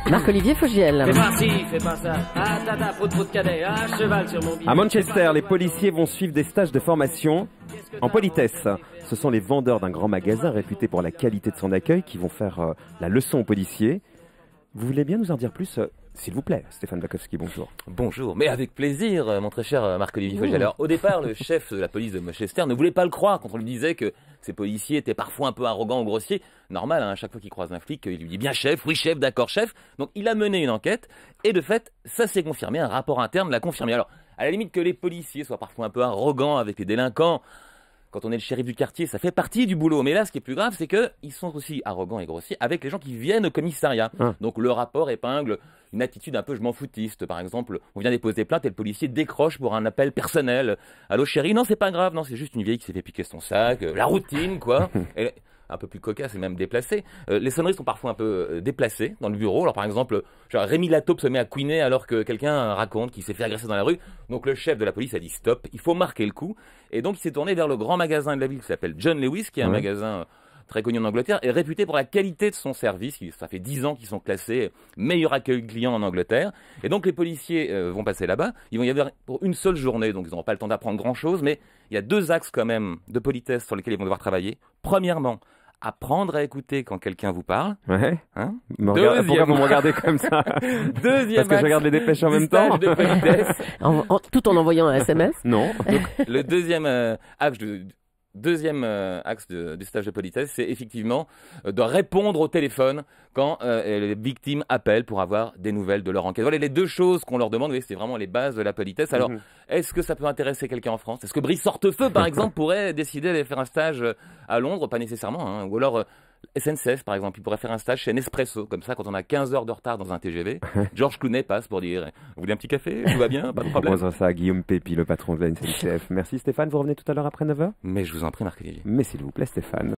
Marc-Olivier Fogiel. Fais pas ci, fais pas ça. Ah, tata, prout cadet. Ah, cheval sur mon billet. À Manchester, les policiers vont suivre des stages de formation en politesse. Ce sont les vendeurs d'un grand magasin réputé pour la qualité de son accueil qui vont faire la leçon aux policiers. Vous voulez bien nous en dire plus s'il vous plaît, Stéphane Bakowski, bonjour. Bonjour, mais avec plaisir, mon très cher Marc-Olivier Fogiel. Alors, au départ, le chef de la police de Manchester ne voulait pas le croire quand on lui disait que ces policiers étaient parfois un peu arrogants ou grossiers. Normal, hein, à chaque fois qu'il croise un flic, il lui dit bien chef, oui chef, d'accord chef. Donc, il a mené une enquête et de fait, ça s'est confirmé, un rapport interne l'a confirmé. Alors, à la limite que les policiers soient parfois un peu arrogants avec les délinquants, quand on est le shérif du quartier, ça fait partie du boulot. Mais là, ce qui est plus grave, c'est qu'ils sont aussi arrogants et grossiers avec les gens qui viennent au commissariat. Donc le rapport épingle une attitude un peu je m'en foutiste. Par exemple, on vient déposer plainte et le policier décroche pour un appel personnel. Allô chérie, non c'est pas grave, non c'est juste une vieille qui s'est fait piquer son sac, la routine quoi. Et un peu plus cocasse et même déplacé. Les sonneries sont parfois un peu déplacées dans le bureau. Alors par exemple, genre Rémi Lataupe se met à couiner alors que quelqu'un raconte qu'il s'est fait agresser dans la rue. Donc le chef de la police a dit stop, il faut marquer le coup. Et donc il s'est tourné vers le grand magasin de la ville qui s'appelle John Lewis, qui est un magasin très connu en Angleterre et réputé pour la qualité de son service. Ça fait 10 ans qu'ils sont classés meilleur accueil client en Angleterre. Et donc les policiers vont passer là-bas. Ils vont y avoir pour une seule journée, donc ils n'auront pas le temps d'apprendre grand-chose. Mais il y a 2 axes quand même de politesse sur lesquels ils vont devoir travailler. Premièrement, apprendre à écouter quand quelqu'un vous parle. Ouais. Hein Pourquoi vous me regardez comme ça? Deuxième Parce que je regarde les dépêches en même temps. de politesse. Tout en envoyant un SMS. Non. Donc, le deuxième axe du stage de politesse, c'est effectivement de répondre au téléphone quand les victimes appellent pour avoir des nouvelles de leur enquête. Voilà les 2 choses qu'on leur demande. Oui, c'est vraiment les bases de la politesse. Alors, est-ce que ça peut intéresser quelqu'un en France? Est-ce que Brice Hortefeux, par exemple, pourrait décider d'aller faire un stage à Londres? Pas nécessairement. Hein. Ou alors SNCF, par exemple, il pourrait faire un stage chez Nespresso. Comme ça, quand on a 15 heures de retard dans un TGV, Georges Clooney passe pour dire « Vous voulez un petit café? Tout va bien? Pas de problème ?» On propose ça à Guillaume Pépi, le patron de la SNCF. Merci Stéphane, vous revenez tout à l'heure après 9h? Mais je vous en prie, Marc-Olivier. Mais s'il vous plaît Stéphane.